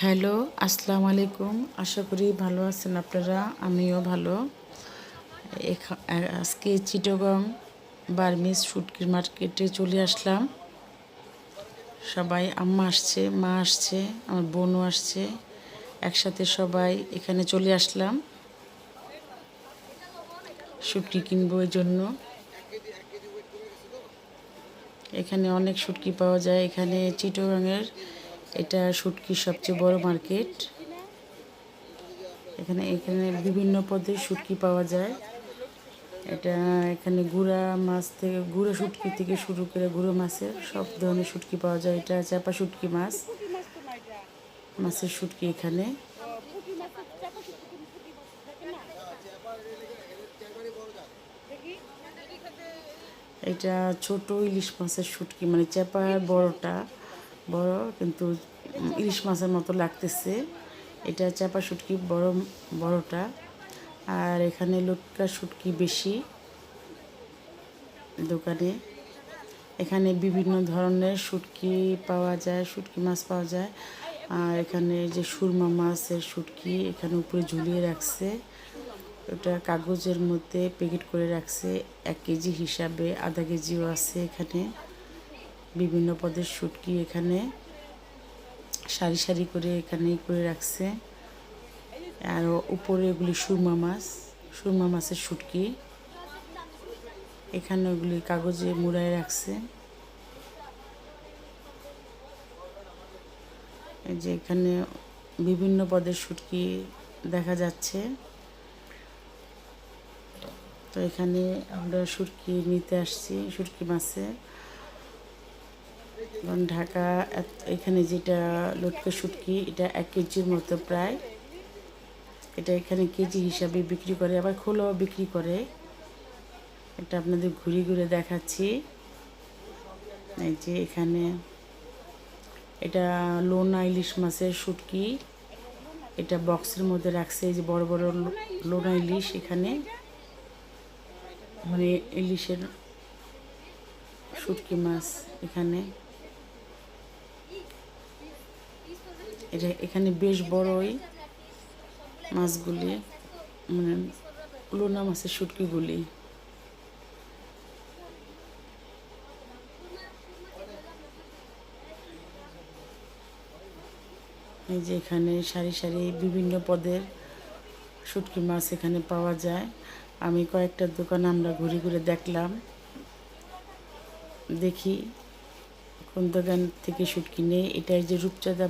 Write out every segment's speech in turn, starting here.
Hello, আসসালামু আলাইকুম। আশা করি ভালো আছেন আপনারা। আমিও ভালো। আজকে চিটাগং বার্মিজ শুটকির মার্কেটে চলে আসলাম। সবাই আম্মা আসছে, মা আসছে, আমার বোনও আসছে। একসাথে সবাই এখানে চলে আসলাম শুটকি কিনবো এই জন্য। এখানে অনেক শুটকি পাওয়া যায়। এখানে চিটাগংয়ের এটা শুটকির সবচেয়ে বড় মার্কেট। এখানে এখানে বিভিন্ন পদের শুটকি পাওয়া যায়। এটা এখানে গুঁড়া মাছ থেকে গুঁড়ো শুটকি থেকে শুরু করে গুঁড়ো মাছের সব ধরনের শুটকি পাওয়া যায়। এটা চাপা শুটকি মাছ, মাছের শুটকি এখানে। এটা ছোট ইলিশ মাছের শুটকি, মানে চাপার বড়টা বড়, কিন্তু ইলিশ মাছের মতো লাগতেছে। এটা চাপা শুটকি বড়টা। আর এখানে লটকা শুটকি বেশি দোকানে। এখানে বিভিন্ন ধরনের শুটকি পাওয়া যায়, শুটকি মাছ পাওয়া যায়। আর এখানে যে সুরমা মাছের শুটকি এখানে উপরে ঝুলিয়ে রাখছে। ওটা কাগজের মধ্যে প্যাকেট করে রাখছে 1 কেজি হিসাবে, আধা কেজিও আছে এখানে। বিভিন্ন পদের শুটকি এখানে সারি সারি করে এখানে করে রাখছে। আর উপরে এগুলি সুরমা মাছের শুটকি এখানে ওগুলি কাগজে মুড়ায় রাখছে। এই যে এখানে বিভিন্ন পদের শুটকি দেখা যাচ্ছে। তো এখানে আমরা শুটকি নিতে আসছি, শুটকি মাছে। এবং ঢাকা এখানে যেটা লটকা শুটকি এটা 1 কেজির মতো প্রায়। এটা এখানে কেজি হিসাবে বিক্রি করে, আবার খোলাও বিক্রি করে। এটা আপনাদের ঘুরে ঘুরে দেখাচ্ছি। এই যে এখানে এটা লোনা ইলিশ মাছের শুটকি, এটা বক্সের মধ্যে রাখছে। এই যে বড় বড় লোনা ইলিশ এখানে, মানে ইলিশের শুটকি মাছ এখানে। এটা এখানে বেশ বড়ই মাছগুলি, মানে লোনা মাছের শুটকিগুলি। এই যে এখানে সারি সারি বিভিন্ন পদের শুটকি মাছ এখানে পাওয়া যায়। আমি কয়েকটা দোকান আমরা ঘুরে ঘুরে দেখলাম, দেখি কোন দোকান থেকে শুটকি নেই। এটা এই যে রূপচাঁদা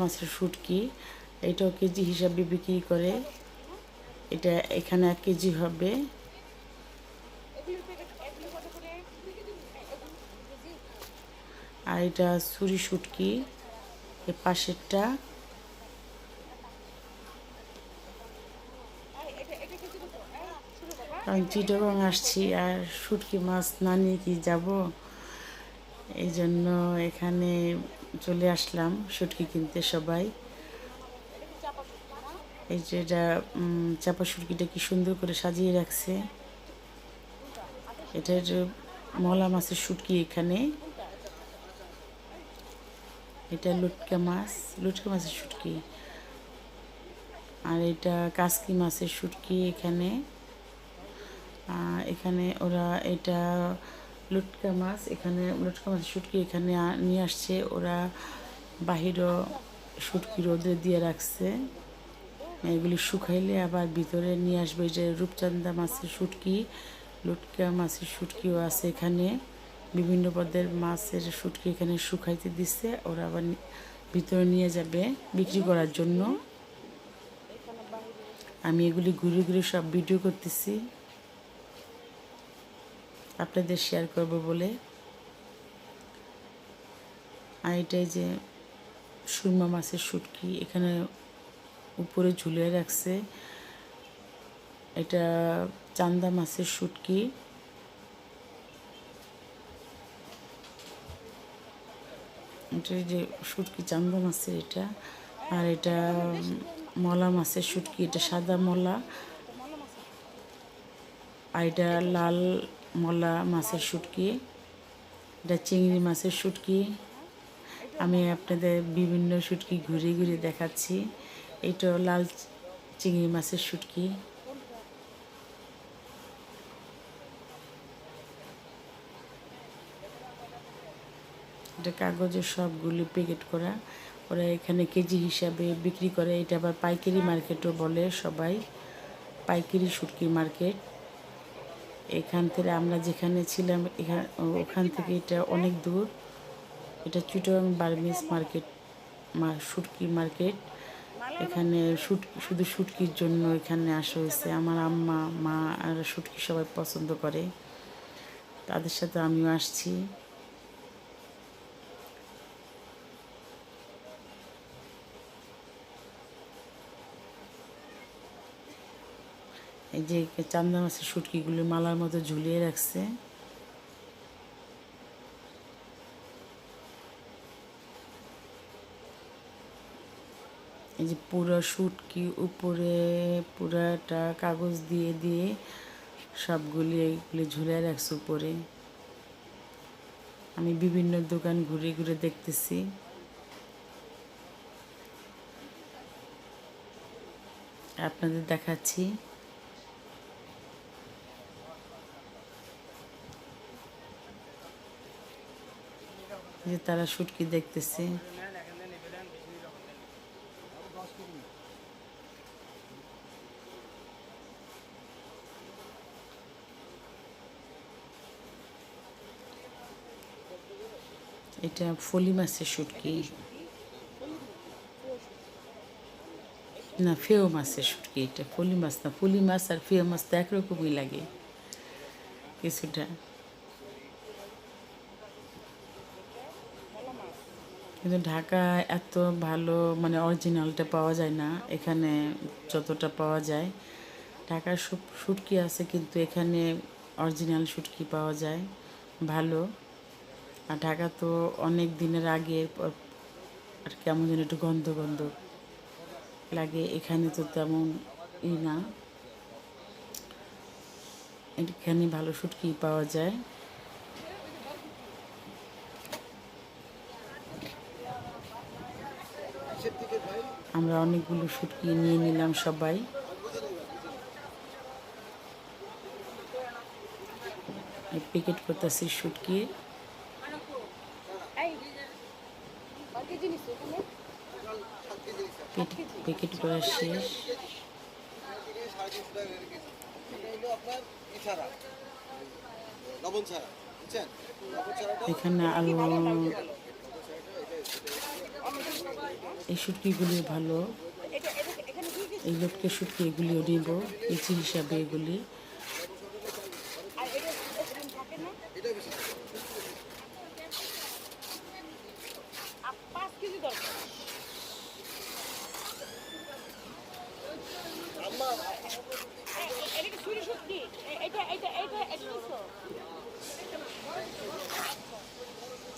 মাছের শুটকি, এটাও কেজি হিসাবে বিক্রি করে। এটা এখানে 1 কেজি হবে। আর এটা ছুরি শুটকি, এর পাশেরটা। কারণ চিটাগং আসছি, আর শুটকি মাছ না নিয়ে কি যাব, এই জন্য এখানে চলে আসলাম শুটকি কিনতে সবাই। এই যে এটা চাপা শুটকিটা কি সুন্দর করে সাজিয়ে রাখছে। এটা মলা মাছের শুটকি এখানে। এটা লটকা মাছের শুটকি। আর এটা কাসকি মাছের শুটকি এখানে। এখানে ওরা এটা লটকা মাছের শুটকি এখানে নিয়ে আসছে ওরা। বাহিরও শুটকি রোদে দিয়ে রাখছে, এগুলি শুকাইলে আবার ভিতরে নিয়ে আসবে। যে রূপচাঁদা মাছের শুটকি, লটকা মাছের শুটকিও আছে এখানে। বিভিন্ন পদের মাছের শুটকি এখানে শুকাইতে দিচ্ছে, ওরা আবার ভিতরে নিয়ে যাবে বিক্রি করার জন্য। আমি এগুলি ঘুরে ঘুরে সব ভিডিও করতেছি আপনাদের শেয়ার করব বলে। আর এটাই যে সুরমা মাছের শুটকি এখানে উপরে ঝুলিয়ে রাখছে। এটা চান্দা মাছের শুটকি। এটা যে শুটকি চান্দা মাছের এটা। আর এটা মলা মাছের শুটকি, এটা সাদা মলা। আর এটা লাল মলা মাছের শুটকি। এটা চিংড়ি মাছের শুটকি। আমি আপনাদের বিভিন্ন শুটকি ঘুরে ঘুরে দেখাচ্ছি। এটা লাল চিংড়ি মাছের শুটকি। এটা কাগজের সবগুলি প্যাকেট করা, ওরা এখানে কেজি হিসাবে বিক্রি করে। এটা আবার পাইকারি মার্কেটও বলে সবাই, পাইকারি শুটকি মার্কেট। এখান থেকে আমরা যেখানে ছিলাম ওখান থেকে এটা অনেক দূর। এটা চিটাগাং বার্মিজ মার্কেট, শুটকি মার্কেট। এখানে শুধু শুটকির জন্য এখানে আসা হয়েছে। আমার আম্মা, মা আর শুটকি সবাই পছন্দ করে, তাদের সাথে আমিও আসছি। এই যে চান্দা মাছের শুটকিগুলো মালার মতো ঝুলিয়ে রাখছে। এই যে পুরো শুটকি উপরে পুরাটা কাগজ দিয়ে দিয়ে সবগুলি এইগুলি ঝুলিয়ে রাখছে উপরে। আমি বিভিন্ন দোকান ঘুরে ঘুরে দেখতেছি। আপনাদের দেখাচ্ছি। যে তারা শুটকি দেখতেছে। এটা ফলি মাছের শুটকি, না ফেও মাছের শুটকি। এটা ফলি মাছ না, ফলি মাছ আর ফেও মাছ তো একরকমই লাগে কিছুটা। কিন্তু ঢাকায় এত ভালো মানে অরিজিনালটা পাওয়া যায় না, এখানে যতটা পাওয়া যায়। ঢাকার শুটকি আছে কিন্তু এখানে অরিজিনাল শুটকি পাওয়া যায় ভালো। আর ঢাকা তো অনেক দিনের আগে আর কেমন যেন একটু গন্ধ গন্ধ লাগে, এখানে তো তেমন না, এখানে ভালো শুটকি পাওয়া যায়। আমরা অনেকগুলো শুটকি নিয়ে নিলাম সবাই। প্যাকেট করতেছি শুটকি, প্যাকেট করা শেষ। এখানে আলু, এই শুটকিগুলি ভালো, এই লোককে শুটকি এগুলিও নিব কেজি হিসাবে এগুলি।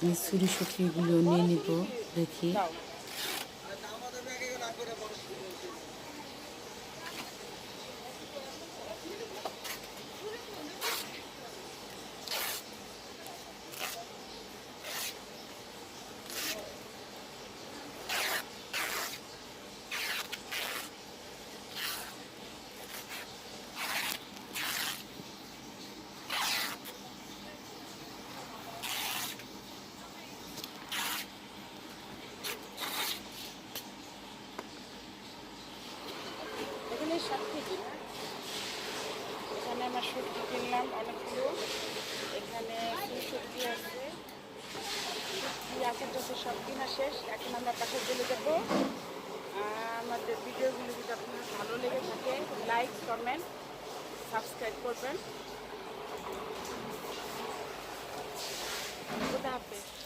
এই ছুরি শুটকিগুলো নিয়ে নিব দেখি। এখানে আমার শুটকি কিনলাম অনেকগুলো। এখানে শুটকি আছে, শুটকি আচার টাচার সব কিনা শেষ। এখন আমরা পাশে চলে যাবো। আমাদের ভিডিওগুলো যদি আপনার ভালো লেগে থাকে লাইক কমেন্ট সাবস্ক্রাইব করবেন। খুদা হাফেজ।